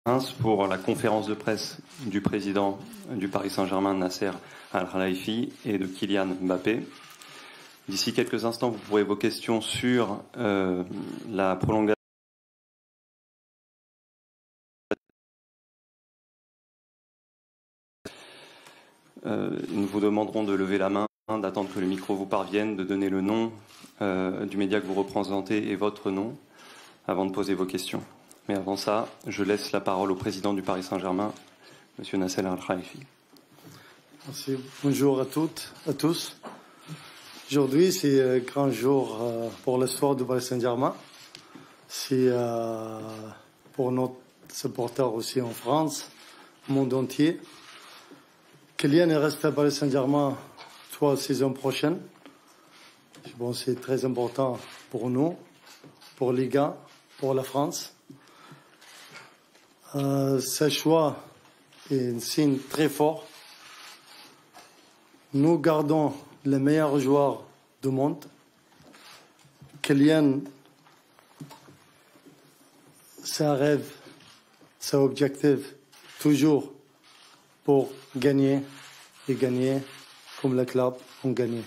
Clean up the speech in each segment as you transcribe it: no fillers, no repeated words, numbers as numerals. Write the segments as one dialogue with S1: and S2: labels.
S1: pour la conférence de presse du président du Paris Saint-Germain, Nasser Al-Khelaifi, et de Kylian Mbappé. D'ici quelques instants, vous pourrez vos questions sur la prolongation. Nous vous demanderons de lever la main, d'attendre que le micro vous parvienne, de donner le nom du média que vous représentez et votre nom avant de poser vos questions. Mais avant ça, je laisse la parole au président du Paris Saint-Germain, M. Nasser Al-Khelaifi.
S2: Merci. Bonjour à toutes, à tous. Aujourd'hui, c'est un grand jour pour l'histoire du Paris Saint-Germain. C'est pour notre supporters aussi en France, au monde entier. Kylian reste à Paris Saint-Germain 3 saisons prochaines. Bon, c'est très important pour nous, pour Liga, pour la France. Ce choix est un signe très fort. Nous gardons les meilleurs joueurs du monde. Kylian, c'est rêve, c'est objectif, toujours pour gagner et gagner comme le club ont gagné.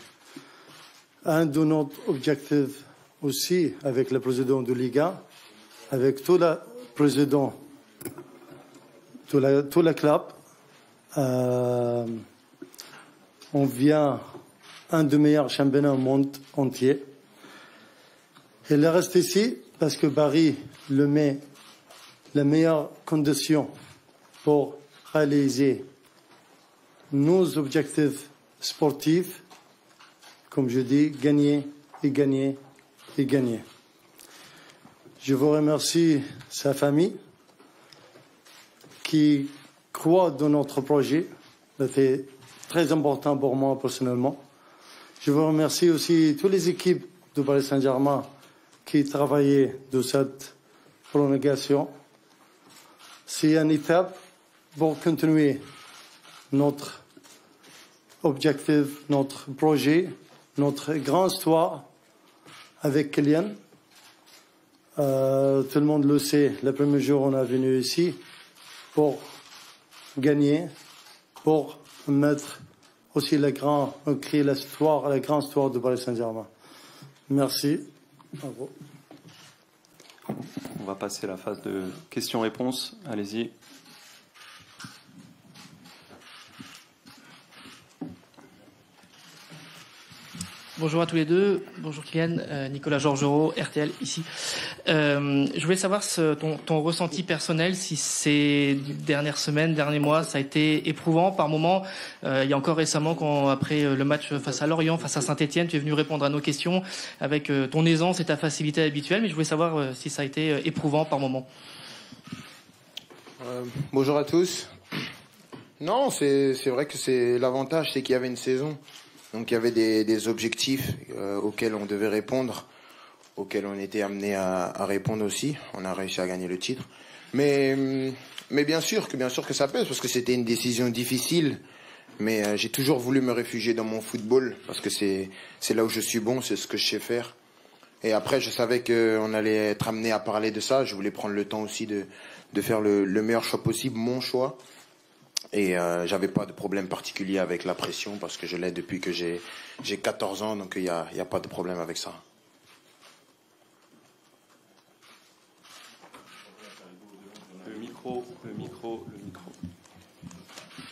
S2: Un de nos objectifs aussi avec le président de Liga, avec tout le président, tout le club, on vient un des meilleurs championnats au monde entier. Il reste ici parce que Paris le met les meilleures conditions pour réaliser nos objectifs sportifs, comme je dis, gagner et gagner et gagner. Je vous remercie sa famille qui croit dans notre projet. C'était très important pour moi personnellement. Je vous remercie aussi toutes les équipes du Paris Saint-Germain qui travaillaient de cette prolongation. C'est une étape pour continuer notre objectif, notre projet, notre grande histoire avec Kylian. Tout le monde le sait, le premier jour on est venu ici pour gagner, pour mettre aussi créer l'histoire, la grande histoire de Paris Saint-Germain. Merci. Bravo.
S1: On va passer à la phase de questions-réponses. Allez-y.
S3: Bonjour à tous les deux. Bonjour Kylian, Nicolas Georgerot, RTL ici. Je voulais savoir ton ressenti personnel, si ces dernières semaines, derniers mois, ça a été éprouvant par moments. Il y a encore récemment, après le match face à Lorient, face à Saint-Etienne, tu es venu répondre à nos questions avec ton aisance et ta facilité habituelle, mais je voulais savoir si ça a été éprouvant par moments.
S4: Bonjour à tous. Non, c'est vrai que c'est l'avantage, c'est qu'il y avait une saison. Donc il y avait des objectifs auxquels on devait répondre, auxquels on était amené à répondre aussi. On a réussi à gagner le titre. Mais bien sûr que ça pèse, parce que c'était une décision difficile. Mais j'ai toujours voulu me réfugier dans mon football, parce que c'est là où je suis bon, c'est ce que je sais faire. Et après, je savais qu'on allait être amené à parler de ça. Je voulais prendre le temps aussi de faire le meilleur choix possible, mon choix. Et j'avais pas de problème particulier avec la pression parce que je l'ai depuis que j'ai 14 ans, donc il y a pas de problème avec ça.
S1: Le micro.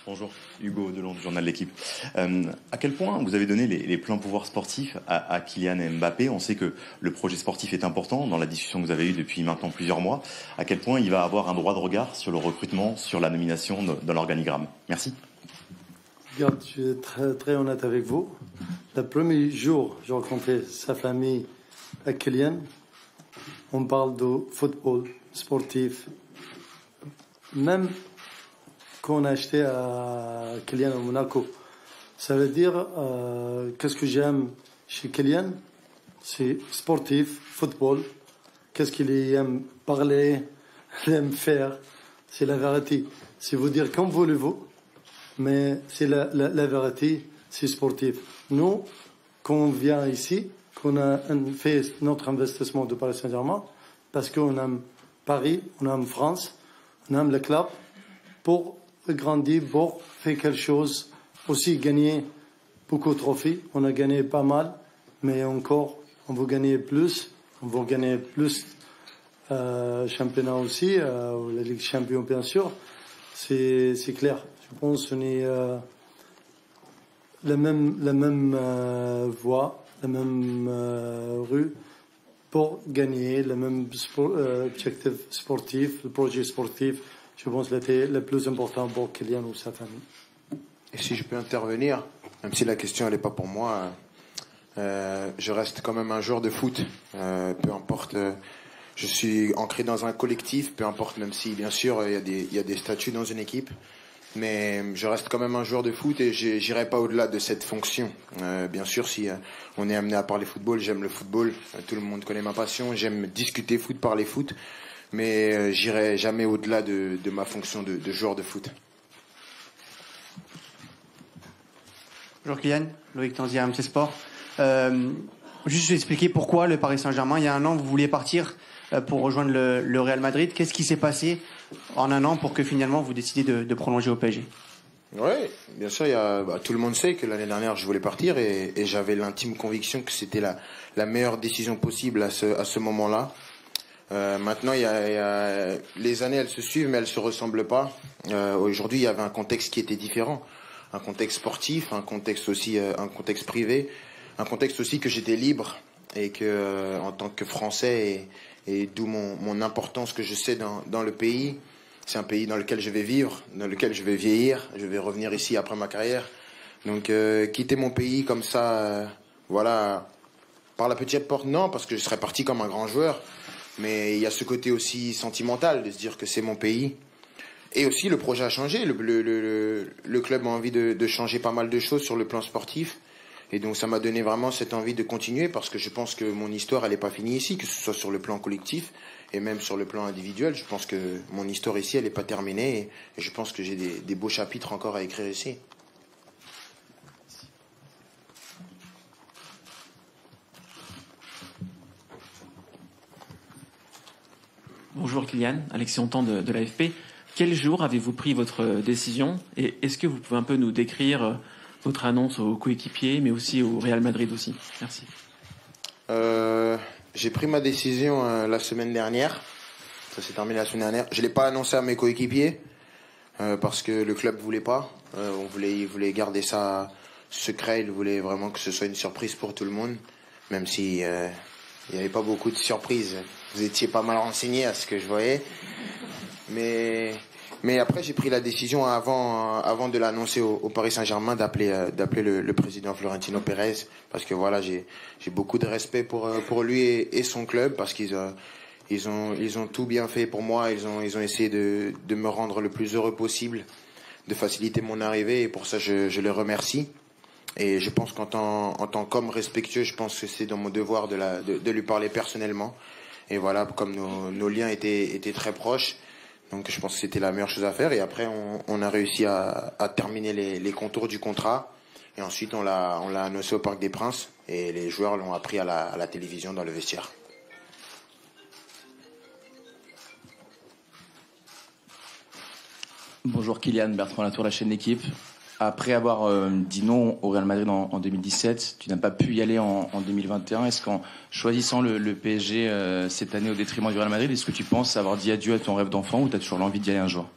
S5: Bonjour, Hugo Delon du journal L'Équipe. À quel point vous avez donné les pleins pouvoirs sportifs à Kylian Mbappé? On sait que le projet sportif est important dans la discussion que vous avez eue depuis maintenant plusieurs mois. À quel point il va avoir un droit de regard sur le recrutement, sur la nomination dans l'organigramme? Merci.
S2: Regarde, je suis très, très honnête avec vous. Le premier jour, j'ai rencontré sa famille à Kylian. On parle de football, sportif. Même qu'on a acheté à Kylian à Monaco. Ça veut dire, qu'est-ce que j'aime chez Kylian? C'est sportif, football. Qu'est-ce qu'il aime parler, il aime faire? C'est la vérité. C'est vous dire comme voulez-vous, mais c'est la vérité, c'est sportif. Nous, quand on vient ici, qu'on a fait notre investissement de Paris Saint-Germain, parce qu'on aime Paris, on aime France, on aime le club pour grandir, pour faire quelque chose, aussi gagner beaucoup de trophées. On a gagné pas mal, mais encore, on veut gagner plus. On veut gagner plus championnat aussi, la Ligue Champion bien sûr. C'est clair. Je pense qu'on est la même voie, la même rue pour gagner, le même objectif sportif, le projet sportif. Je pense que c'était le plus important pour Kylian ou sa famille.
S4: Et si je peux intervenir, même si la question n'est pas pour moi, je reste quand même un joueur de foot. Peu importe, je suis ancré dans un collectif, peu importe, même si bien sûr il y a des statuts dans une équipe. Mais je reste quand même un joueur de foot et j'irai pas au-delà de cette fonction. Bien sûr, si on est amené à parler football, j'aime le football. Tout le monde connaît ma passion. J'aime discuter foot, parler foot. Mais j'irai jamais au-delà de ma fonction de joueur de foot.
S6: Bonjour Kylian, Loïc Tanzier, MC Sport. Juste expliquer pourquoi le Paris Saint-Germain, il y a un an, vous vouliez partir pour rejoindre le Real Madrid. Qu'est-ce qui s'est passé en un an pour que finalement vous décidiez de prolonger au PSG?
S4: Oui, bien sûr, tout le monde sait que l'année dernière je voulais partir et j'avais l'intime conviction que c'était la meilleure décision possible à ce moment-là. Maintenant, les années elles se suivent mais elles se ressemblent pas. Aujourd'hui, il y avait un contexte qui était différent, un contexte sportif, un contexte aussi, un contexte privé, un contexte aussi que j'étais libre et que en tant que Français et d'où mon importance que je sais dans le pays. C'est un pays dans lequel je vais vivre, dans lequel je vais vieillir, je vais revenir ici après ma carrière. Donc quitter mon pays comme ça, voilà, par la petite porte, non, parce que je serais parti comme un grand joueur. Mais il y a ce côté aussi sentimental de se dire que c'est mon pays. Et aussi le projet a changé, le club a envie de changer pas mal de choses sur le plan sportif. Et donc ça m'a donné vraiment cette envie de continuer parce que je pense que mon histoire elle n'est pas finie ici, que ce soit sur le plan collectif et même sur le plan individuel. Je pense que mon histoire ici elle n'est pas terminée et je pense que j'ai des beaux chapitres encore à écrire ici.
S7: Bonjour Kylian, Alexis Hontan de l'AFP. Quel jour avez-vous pris votre décision et est-ce que vous pouvez un peu nous décrire votre annonce aux coéquipiers, mais aussi au Real Madrid aussi? Merci.
S4: J'ai pris ma décision la semaine dernière. Ça s'est terminé la semaine dernière. Je l'ai pas annoncé à mes coéquipiers parce que le club voulait pas. Il voulait garder ça secret. Il voulait vraiment que ce soit une surprise pour tout le monde, même si il n'y avait pas beaucoup de surprises. Vous étiez pas mal renseigné à ce que je voyais, mais après j'ai pris la décision avant de l'annoncer au Paris Saint-Germain d'appeler le président Florentino Pérez parce que voilà j'ai beaucoup de respect pour lui et son club parce qu'ils ont tout bien fait pour moi. Ils ont essayé de me rendre le plus heureux possible, de faciliter mon arrivée et pour ça je les remercie. Et je pense qu'en tant qu'homme respectueux, je pense que c'est dans mon devoir de lui parler personnellement. Et voilà, comme nos liens étaient très proches, donc je pense que c'était la meilleure chose à faire. Et après, on a réussi à terminer les contours du contrat. Et ensuite, on l'a annoncé au Parc des Princes. Et les joueurs l'ont appris à la télévision dans le vestiaire.
S8: Bonjour Kylian, Bertrand Latour, la chaîne L'équipe. Après avoir dit non au Real Madrid en 2017, tu n'as pas pu y aller en 2021. Est-ce qu'en choisissant le PSG cette année au détriment du Real Madrid, est-ce que tu penses avoir dit adieu à ton rêve d'enfant ou tu as toujours l'envie d'y aller un jour?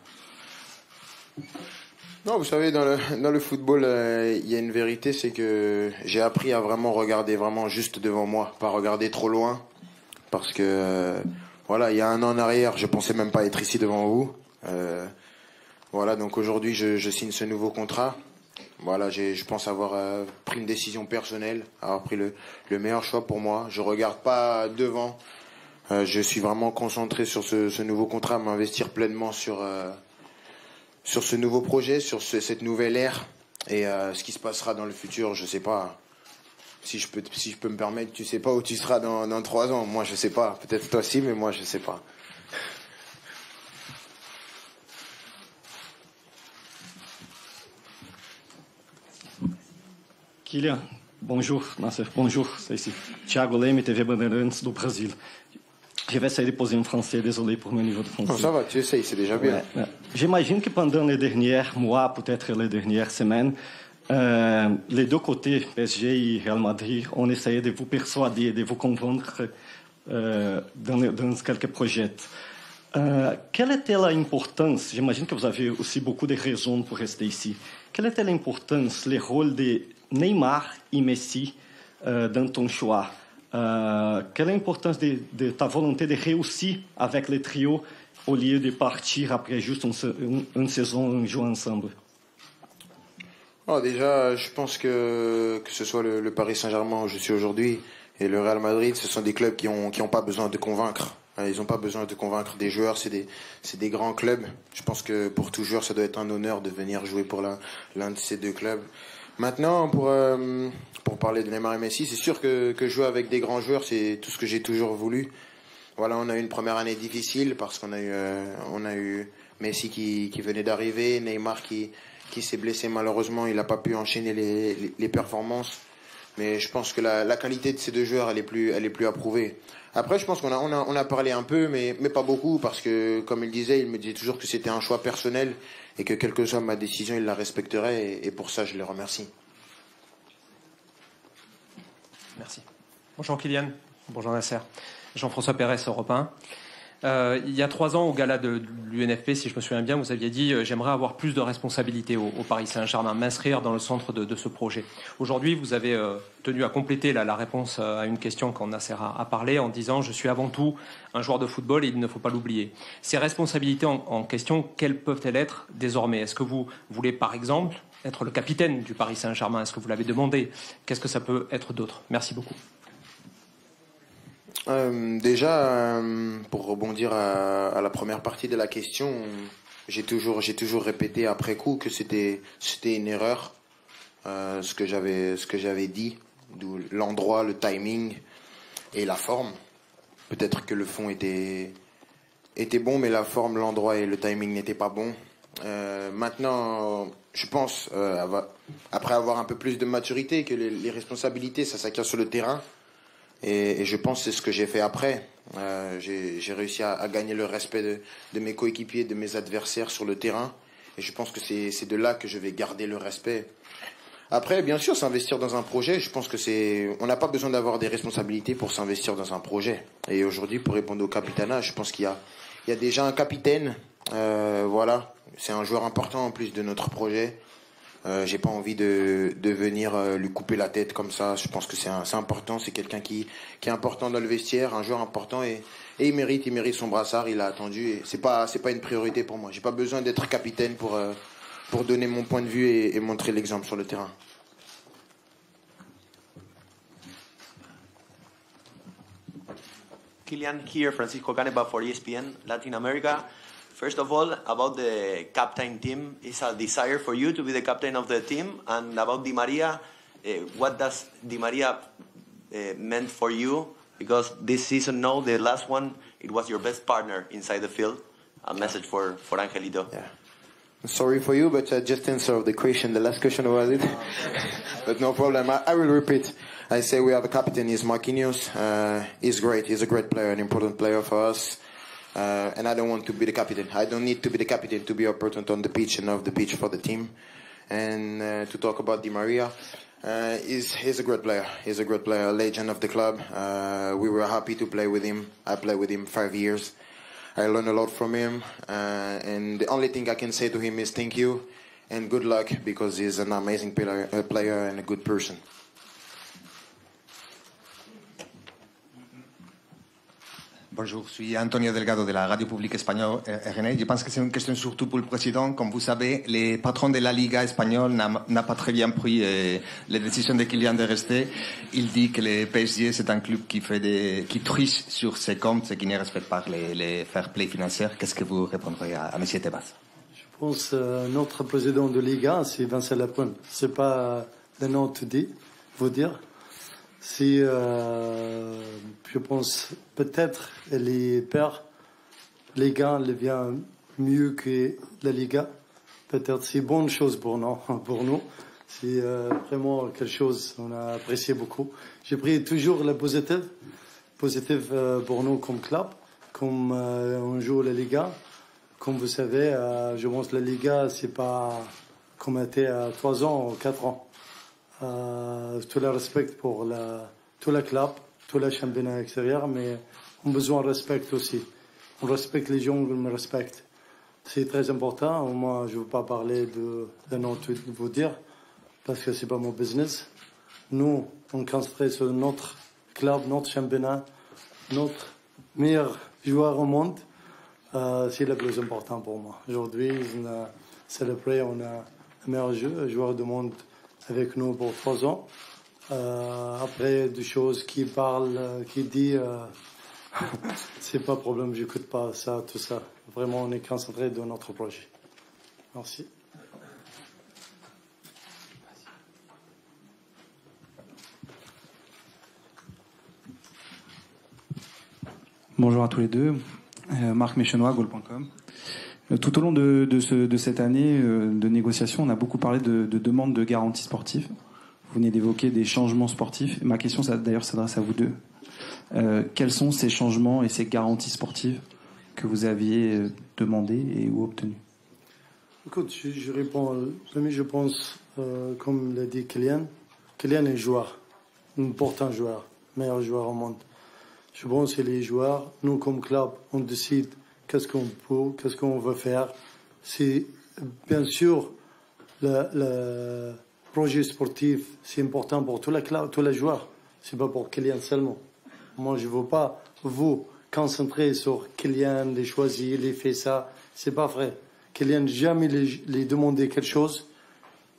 S4: Non, vous savez, dans le football, il y a une vérité, c'est que j'ai appris à vraiment regarder vraiment juste devant moi, pas regarder trop loin. Parce que, voilà, il y a un an en arrière, je pensais même pas être ici devant vous. Voilà, donc aujourd'hui, je signe ce nouveau contrat. Voilà, je pense avoir pris une décision personnelle, avoir pris le meilleur choix pour moi. Je regarde pas devant. Je suis vraiment concentré sur ce nouveau contrat, m'investir pleinement sur ce nouveau projet, sur cette nouvelle ère. Et ce qui se passera dans le futur, je sais pas. Si je peux me permettre, tu sais pas où tu seras dans 3 ans. Moi, je sais pas. Peut-être toi aussi, mais moi, je sais pas.
S9: Kylian, bonjour, Nasser, bonjour, c'est ici Thiago Leme, TV Bandeirantes do Brasil. Je vais essayer de poser en français, désolé pour mon niveau de français.
S4: Non, ça va, tu essayes, c'est déjà bien.
S9: J'imagine que pendant les derniers mois, peut-être les dernières semaines, les deux côtés, PSG et Real Madrid, ont essayé de vous persuader, de vous convaincre dans quelques projets. Quelle était l'importance, j'imagine que vous avez aussi beaucoup de raisons pour rester ici, quelle était l'importance, le rôle de Neymar et Messi dans ton choix? Quelle est l'importance de ta volonté de réussir avec le trio au lieu de partir après juste une saison en jouant ensemble?
S4: Oh, déjà, je pense que ce soit le Paris Saint-Germain où je suis aujourd'hui et le Real Madrid, ce sont des clubs qui ont pas besoin de convaincre. Ils n'ont pas besoin de convaincre des joueurs, c'est des grands clubs. Je pense que pour tout joueur, ça doit être un honneur de venir jouer pour l'un de ces deux clubs. Maintenant, pour parler de Neymar et Messi, c'est sûr que jouer avec des grands joueurs, c'est tout ce que j'ai toujours voulu. Voilà, on a eu une première année difficile parce qu'on a eu Messi qui venait d'arriver, Neymar qui s'est blessé malheureusement, il n'a pas pu enchaîner les performances. Mais je pense que la qualité de ces deux joueurs, elle est plus approuvée. Après, je pense qu'on a parlé un peu, mais pas beaucoup, parce que, comme il me disait toujours que c'était un choix personnel et que quelle que soit ma décision, il la respecterait, et pour ça, je le remercie.
S10: Merci. Bonjour Kylian, bonjour Nasser. Jean-François Pérez, Europe 1. Il y a 3 ans, au gala de l'UNFP, si je me souviens bien, vous aviez dit j'aimerais avoir plus de responsabilités au Paris Saint-Germain, m'inscrire dans le centre de ce projet. Aujourd'hui, vous avez tenu à compléter la réponse à une question qu'on a à parler en disant je suis avant tout un joueur de football et il ne faut pas l'oublier. Ces responsabilités en question, quelles peuvent-elles être désormais? Est-ce que vous voulez, par exemple, être le capitaine du Paris Saint-Germain? Est-ce que vous l'avez demandé? Qu'est-ce que ça peut être d'autre? Merci beaucoup.
S4: Déjà, pour rebondir à la première partie de la question, j'ai toujours répété après coup que c'était une erreur, ce que j'avais dit, d'où l'endroit, le timing et la forme. Peut-être que le fond était bon, mais la forme, l'endroit et le timing n'étaient pas bons. Maintenant, je pense, après avoir un peu plus de maturité, que les responsabilités, ça s'acquiert sur le terrain. Et je pense que c'est ce que j'ai fait après. J'ai réussi à gagner le respect de mes coéquipiers, de mes adversaires sur le terrain. Et je pense que c'est de là que je vais garder le respect. Après, bien sûr, s'investir dans un projet, je pense que on n'a pas besoin d'avoir des responsabilités pour s'investir dans un projet. Et aujourd'hui, pour répondre au capitanat, je pense qu'il y a déjà un capitaine. Voilà, c'est un joueur important en plus de notre projet. J'ai pas envie de venir lui couper la tête comme ça. Je pense que c'est important. C'est quelqu'un qui est important dans le vestiaire, un joueur important et il mérite son brassard. Il a attendu et c'est pas une priorité pour moi. J'ai pas besoin d'être capitaine pour donner mon point de vue et montrer l'exemple sur le terrain.
S11: Kylian here, Francisco Caneva for ESPN Latin America. First of all, about the captain team, is a desire for you to be the captain of the team, and about Di Maria, what does Di Maria meant for you? Because this season, no, the last one, it was your best partner inside the field. A message for Angelito.
S4: Yeah. Sorry for you, but I just answered the question. The last question was it, but no problem. I will repeat. I say we have a captain. He's Marquinhos. He's great. He's a great player, an important player for us. And I don't want to be the captain. I don't need to be the captain to be important on the pitch and off the pitch for the team. And to talk about Di Maria, he's a great player. He's a great player, a legend of the club. We were happy to play with him. I played with him 5 years. I learned a lot from him. And the only thing I can say to him is thank you and good luck, because he's an amazing player and a good person.
S12: Bonjour, je suis Antonio Delgado de la radio publique espagnole RNA. Je pense que c'est une question surtout pour le président. Comme vous savez, le patron de la Liga espagnole n'a pas très bien pris les décisions de Kylian de rester. Il dit que le PSG, c'est un club qui triche sur ses comptes et qui ne respecte pas les fair play financiers. Qu'est-ce que vous répondrez à M. Tebas?
S2: Je pense que notre président de Liga, c'est Vincent Lapointe. C'est pas le nom tout dit, vous dire. Si je pense peut-être les pères, les gars, le vient mieux que la Liga. Peut-être c'est une bonne chose pour nous. C'est vraiment quelque chose qu'on a apprécié beaucoup. J'ai pris toujours la positive positif pour nous comme club, comme on joue la Liga. Comme vous savez, je pense que la Liga, c'est pas comme était à 3 ans ou 4 ans. Tout le respect pour tout le club, tout le championnat extérieur, mais on a besoin de respect aussi. On respecte les gens, on me respecte. C'est très important. Moi, je ne veux pas parler de nom de vous dire, parce que c'est pas mon business. Nous, on concentre sur notre club, notre championnat, notre meilleur joueur au monde. C'est le plus important pour moi. Aujourd'hui, on a célébré, on a le meilleur joueur du monde avec nous pour 3 ans. Après, des choses qui parlent, qui disent, c'est pas problème, j'écoute pas ça, tout ça. Vraiment, on est concentré dans notre projet. Merci.
S13: Bonjour à tous les deux. Marc Méchenois, Goal.com. Tout au long de cette année de négociation, on a beaucoup parlé de demandes de garanties sportives. Vous venez d'évoquer des changements sportifs. Ma question, d'ailleurs, s'adresse à vous deux. Quels sont ces changements et ces garanties sportives que vous aviez demandées et ou obtenues?
S2: Écoute, je réponds. Premier, je pense, comme l'a dit Kylian, Kylian est joueur, un important joueur, meilleur joueur au monde. Je pense que les joueurs, nous comme club, on décide qu'est-ce qu'on peut, qu'est-ce qu'on veut faire. C'est bien sûr le projet sportif, c'est important pour tous les joueurs. C'est pas pour Kylian seulement. Moi, je veux pas vous concentrer sur Kylian, les choisir, les faire ça. C'est pas vrai. Kylian jamais les demandé quelque chose.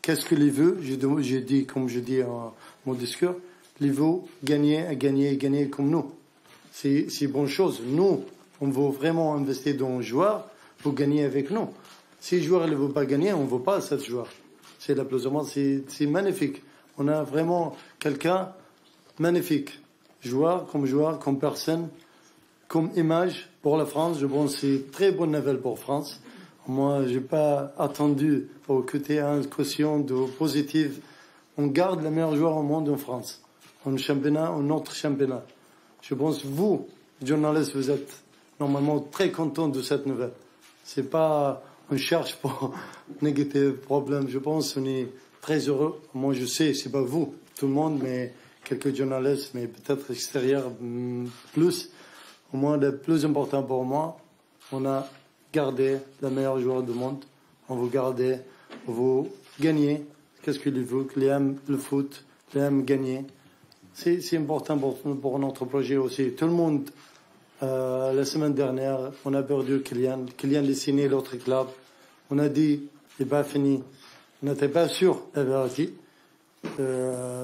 S2: Qu'est-ce qu'il veut? J'ai dit, comme je dis en mon discours, il veut gagner comme nous. C'est une bonne chose. Nous, on veut vraiment investir dans un joueur pour gagner avec nous. Si le joueur ne veut pas gagner, on ne veut pas ce joueur. C'est la plus ou moins, c'est magnifique. On a vraiment quelqu'un magnifique. Joueur, comme personne, comme image pour la France. Je pense que c'est une très bonne nouvelle pour la France. Moi, je n'ai pas attendu pour écouter une caution de positive. On garde le meilleur joueur au monde en France. En championnat, en notre championnat. Je pense que vous, journalistes, vous êtes normalement très contents de cette nouvelle. C'est pas, on cherche pour négatif problème. Je pense qu'on est très heureux. Moi, je sais, c'est pas vous, tout le monde, mais quelques journalistes, mais peut-être extérieurs plus. Au moins, le plus important pour moi, on a gardé le meilleur joueur du monde. On veut garder, on veut gagner. Qu'est-ce qu'il veut? Qu'il aime le foot, qu'il aime gagner. C'est important pour notre projet aussi. Tout le monde, la semaine dernière, on a perdu Kylian. Kylian a signé l'autre club. On a dit, c'est pas fini. On n'était pas sûr de la vérité.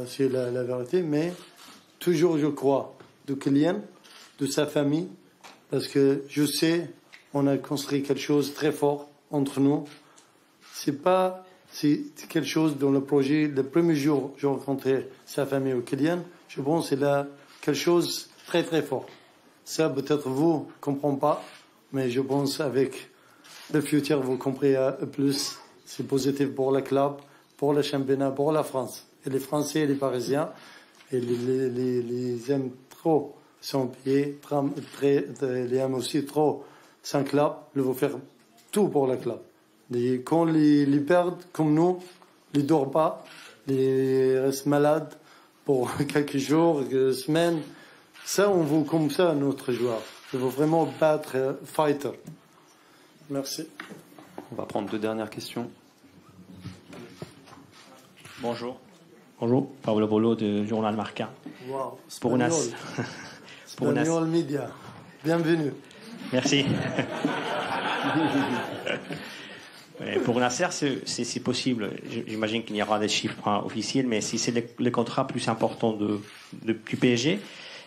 S2: C'est la vérité, mais toujours je crois de Kylian, de sa famille, parce que je sais, on a construit quelque chose de très fort entre nous. C'est quelque chose dans le projet. Le premier jour, j'ai rencontré sa famille au Kylian. Je pense que c'est là quelque chose de très très fort. Ça, peut-être vous ne comprenez pas, mais je pense avec le futur, vous comprenez plus. C'est positif pour le club, pour le championnat, pour la France. Et les Français et les Parisiens, et les aiment trop son pied, les aiment aussi trop son club. Ils vont faire tout pour le club. Et quand ils perdent, comme nous, ils ne dorment pas, ils restent malades pour quelques jours, quelques semaines. Ça, on veut comme ça notre joueur. Il veut vraiment battre fighter. Merci.
S1: On va prendre 2 dernières questions.
S14: Bonjour. Bonjour, Paolo Bolo du journal Marca.
S2: Wow,
S14: pour une
S2: Espagnol Media. Bienvenue.
S14: Merci. Pour Nasser, c'est possible. J'imagine qu'il y aura des chiffres officiels, mais si c'est le contrat plus important du PSG,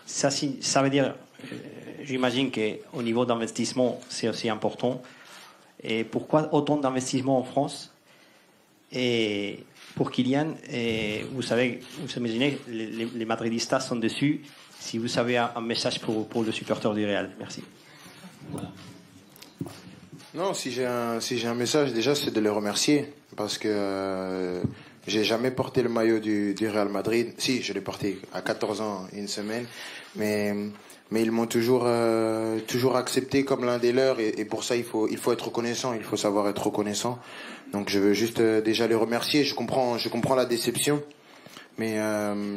S14: ça veut dire, j'imagine qu'au niveau d'investissement, c'est aussi important. Et pourquoi autant d'investissement en France? Et pour Kylian, vous imaginez, les madridistas sont dessus. Si vous avez un message pour le supporter du Real, merci.
S4: Non, si j'ai un message, déjà, c'est de les remercier. Parce que j'ai jamais porté le maillot du Real Madrid. Si, je l'ai porté à 14 ans, une semaine. Mais mais ils m'ont toujours accepté comme l'un des leurs, et pour ça il faut être reconnaissant, il faut savoir être reconnaissant. Donc je veux juste déjà les remercier. Je comprends la déception, mais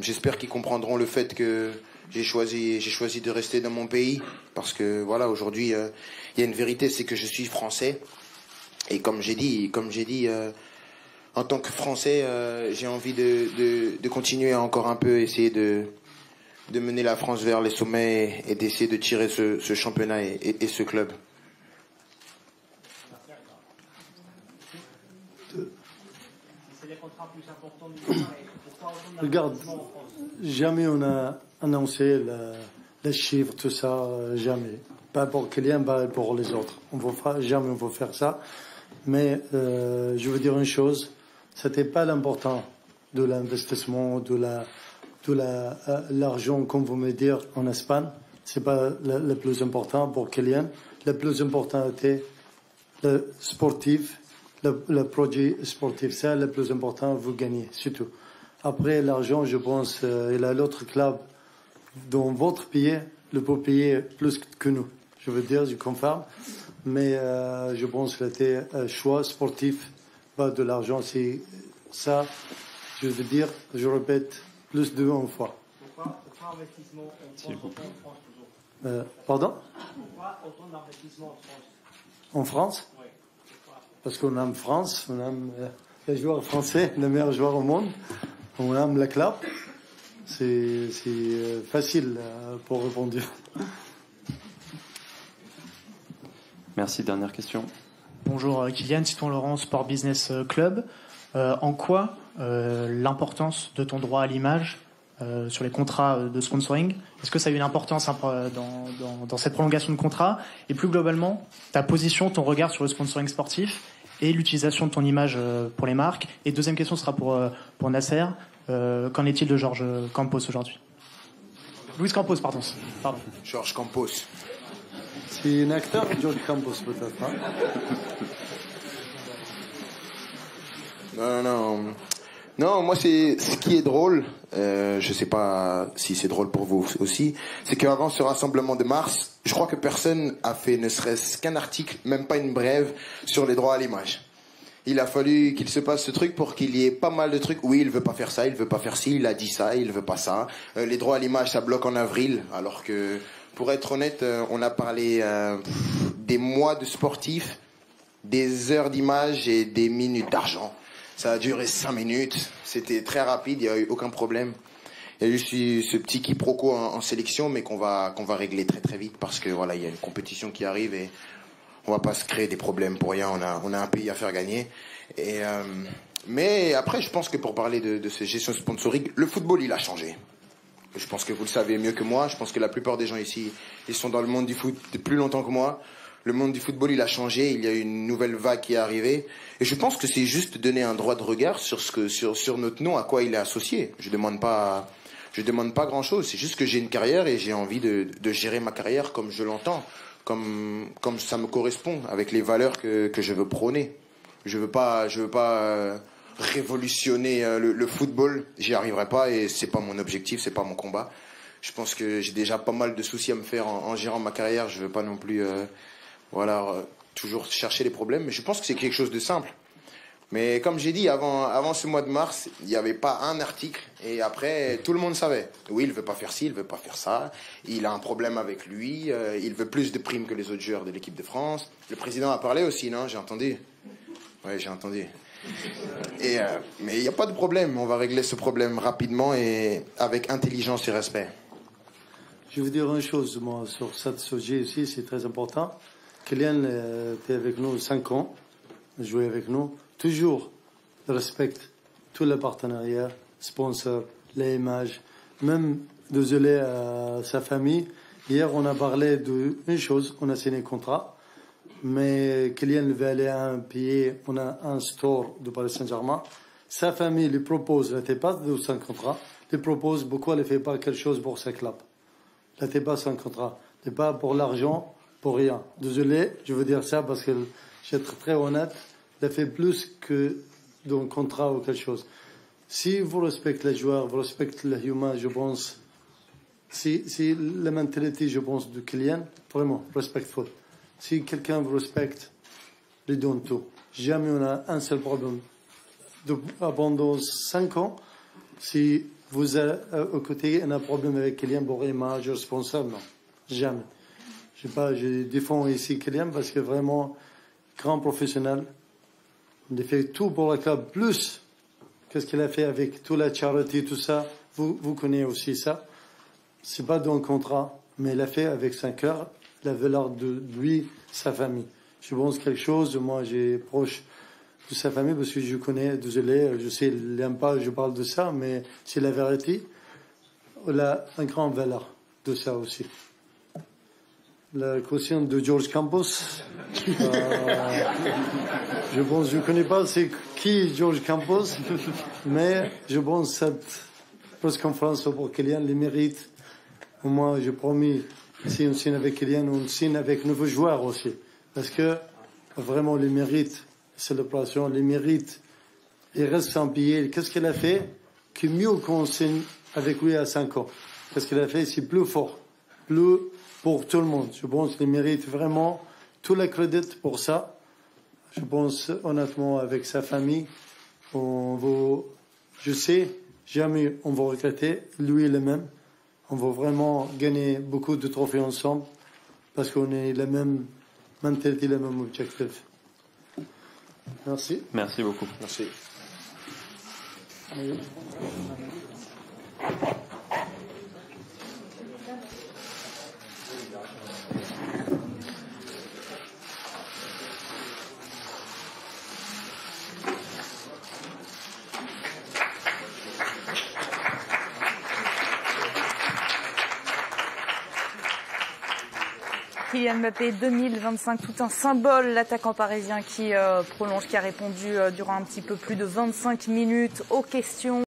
S4: j'espère qu'ils comprendront le fait que j'ai choisi de rester dans mon pays, parce que voilà, aujourd'hui il y a une vérité, c'est que je suis français, et comme j'ai dit en tant que Français, j'ai envie de continuer à encore un peu essayer de mener la France vers les sommets et d'essayer de tirer ce championnat et ce club.
S2: Regarde, jamais on a annoncé les chiffres, tout ça, jamais. Pas pour Kylian, pas pour les autres. Jamais on va faire ça. Mais je veux dire une chose, c'était pas l'important de l'investissement, de l'argent, comme vous me dites en Espagne. C'est pas le plus important pour Kylian. Le plus important était le sportif, le projet sportif. C'est le plus important, vous gagnez, surtout. Après, l'argent, je pense, il a l'autre club dans votre pays, le peut payer plus que nous. Je veux dire, je confirme. Mais je pense que c'était un choix sportif, pas de l'argent. C'est ça, je veux dire, je répète, plus de 1 fois.
S6: Pourquoi investissement en France toujours
S2: Pardon?
S6: Pourquoi autant d'investissement
S2: en France?
S6: Oui.
S2: Parce qu'on aime France, on aime les joueurs français, les meilleurs joueurs au monde. On aime la club. C'est facile pour répondre.
S1: Merci. Dernière question.
S15: Bonjour Kylian, Citon Laurent, Sport Business Club. En quoi l'importance de ton droit à l'image sur les contrats de sponsoring, est-ce que ça a eu une importance dans cette prolongation de contrat? Et plus globalement, ta position, ton regard sur le sponsoring sportif et l'utilisation de ton image pour les marques. Et deuxième question sera pour Nasser. Qu'en est-il de Georges Campos aujourd'hui? Luis Campos, pardon.
S4: Georges Campos.
S2: C'est un acteur, Georges Campos, peut-être. Hein?
S4: Non, moi c'est ce qui est drôle. Je sais pas si c'est drôle pour vous aussi. C'est qu'avant ce rassemblement de mars, je crois que personne a fait ne serait-ce qu'un article, même pas une brève, sur les droits à l'image. Il a fallu qu'il se passe ce truc pour qu'il y ait pas mal de trucs. Oui, il veut pas faire ça, il veut pas faire ci, il a dit ça, il veut pas ça. Les droits à l'image, ça bloque en avril, alors que, pour être honnête, on a parlé des mois de sportifs, des heures d'image et des minutes d'argent. Ça a duré 5 minutes, c'était très rapide, il n'y a eu aucun problème. Il y a eu ce petit quiproquo en sélection, mais qu'on va régler très très vite, parce que voilà, il y a une compétition qui arrive et on va pas se créer des problèmes pour rien. On a un pays à faire gagner. Mais après, je pense que pour parler de cette gestion sponsoring, le football, il a changé. Je pense que vous le savez mieux que moi. Je pense que la plupart des gens ici, ils sont dans le monde du foot depuis plus longtemps que moi. Le monde du football, il a changé. Il y a une nouvelle vague qui est arrivée. Et je pense que c'est juste donner un droit de regard sur notre nom, à quoi il est associé. Je demande pas grand-chose. C'est juste que j'ai une carrière et j'ai envie de gérer ma carrière comme je l'entends. Comme ça me correspond avec les valeurs que je veux prôner. Je veux pas révolutionner le football. J'y arriverai pas et c'est pas mon objectif, c'est pas mon combat. Je pense que j'ai déjà pas mal de soucis à me faire en gérant ma carrière. Je veux pas non plus, toujours chercher les problèmes. Mais je pense que c'est quelque chose de simple. Mais comme j'ai dit, avant ce mois de mars, il n'y avait pas un article. Et après, tout le monde savait. Oui, il veut pas faire ci, il veut pas faire ça. Il a un problème avec lui. Il veut plus de primes que les autres joueurs de l'équipe de France. Le président a parlé aussi, non? J'ai entendu. Oui, j'ai entendu. Mais il n'y a pas de problème. On va régler ce problème rapidement et avec intelligence et respect.
S2: Je veux dire une chose, moi, sur ce sujet aussi, c'est très important. Kylian était avec nous 5 ans, joué avec nous. Toujours respecte tous les partenariats, sponsors, les images, même désolé à sa famille. Hier, on a parlé d'une chose, on a signé un contrat, mais Kylian veut aller à un pays, on a un store de Paris Saint-Germain. Sa famille lui propose, elle n'était pas de son contrat, lui propose pourquoi elle ne fait pas quelque chose pour sa club. Elle n'était pas sans contrat, elle n'est pas pour l'argent, pour rien. Désolé, je veux dire ça parce que je vais être très honnête. Il fait plus que d'un contrat ou quelque chose. Si vous respectez les joueurs, vous respectez les humains, je pense, c'est la mentalité, je pense, de Kylian, vraiment, respectful. Si quelqu'un vous respecte, lui donne tout. Jamais on a un seul problème. Pendant 5 ans, si vous êtes au côté, on a un problème avec Kylian pour image responsable, non. Jamais. Je défends ici Kylian parce que vraiment, grand professionnel. Il a fait tout pour le club, plus qu'est-ce qu'il a fait avec toute la charité, tout ça. Vous connaissez aussi ça. C'est pas dans le contrat, mais il a fait avec son cœur la valeur de lui, sa famille. Je pense quelque chose, moi j'ai proche de sa famille parce que je connais, désolé, je sais, il n'aime pas, je parle de ça, mais c'est la vérité. Il a une grande valeur de ça aussi. La question de George Campos, je pense, je connais pas c'est qui George Campos, mais je pense cette press conférence pour Kylian les mérite. Moi, j'ai promis, si on signe avec Kylian, on signe avec nouveaux joueurs aussi. Parce que, vraiment, les mérites, célébration, les mérites, il reste sans payer. Qu'est-ce qu'il a fait? Qui mieux qu'on signe avec lui à 5 ans. Qu'est-ce qu'il a fait? C'est plus fort. Plus pour tout le monde. Je pense qu'il mérite vraiment tout le crédit pour ça. Je pense, honnêtement, avec sa famille, je sais, jamais on va regretter. Lui, il est même. On va vraiment gagner beaucoup de trophées ensemble parce qu'on est la même mentalité, le même objectif. Merci.
S1: Merci beaucoup.
S4: Merci.
S16: Kylian Mbappé 2025, tout un symbole, l'attaquant parisien qui prolonge, qui a répondu durant un petit peu plus de 25 minutes aux questions.